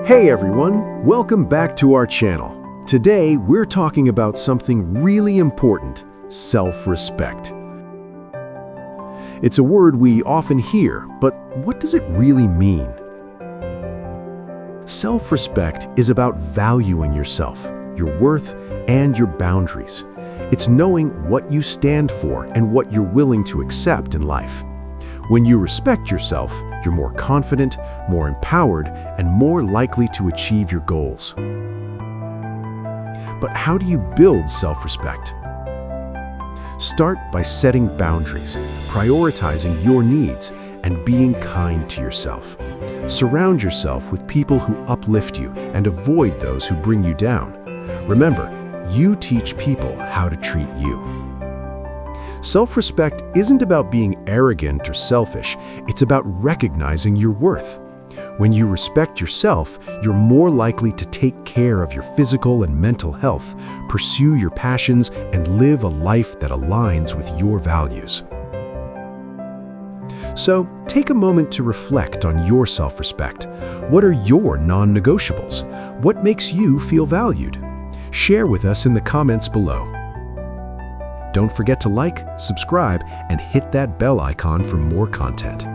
Hey everyone, welcome back to our channel. Today we're talking about something really important, self-respect. It's a word we often hear, but what does it really mean? Self-respect is about valuing yourself, your worth, and your boundaries. It's knowing what you stand for and what you're willing to accept in life. When you respect yourself, you're more confident, more empowered, and more likely to achieve your goals. But how do you build self-respect? Start by setting boundaries, prioritizing your needs, and being kind to yourself. Surround yourself with people who uplift you and avoid those who bring you down. Remember, you teach people how to treat you. Self-respect isn't about being arrogant or selfish, it's about recognizing your worth. When you respect yourself, you're more likely to take care of your physical and mental health, pursue your passions, and live a life that aligns with your values. So, take a moment to reflect on your self-respect. What are your non-negotiables? What makes you feel valued? Share with us in the comments below. Don't forget to like, subscribe, and hit that bell icon for more content.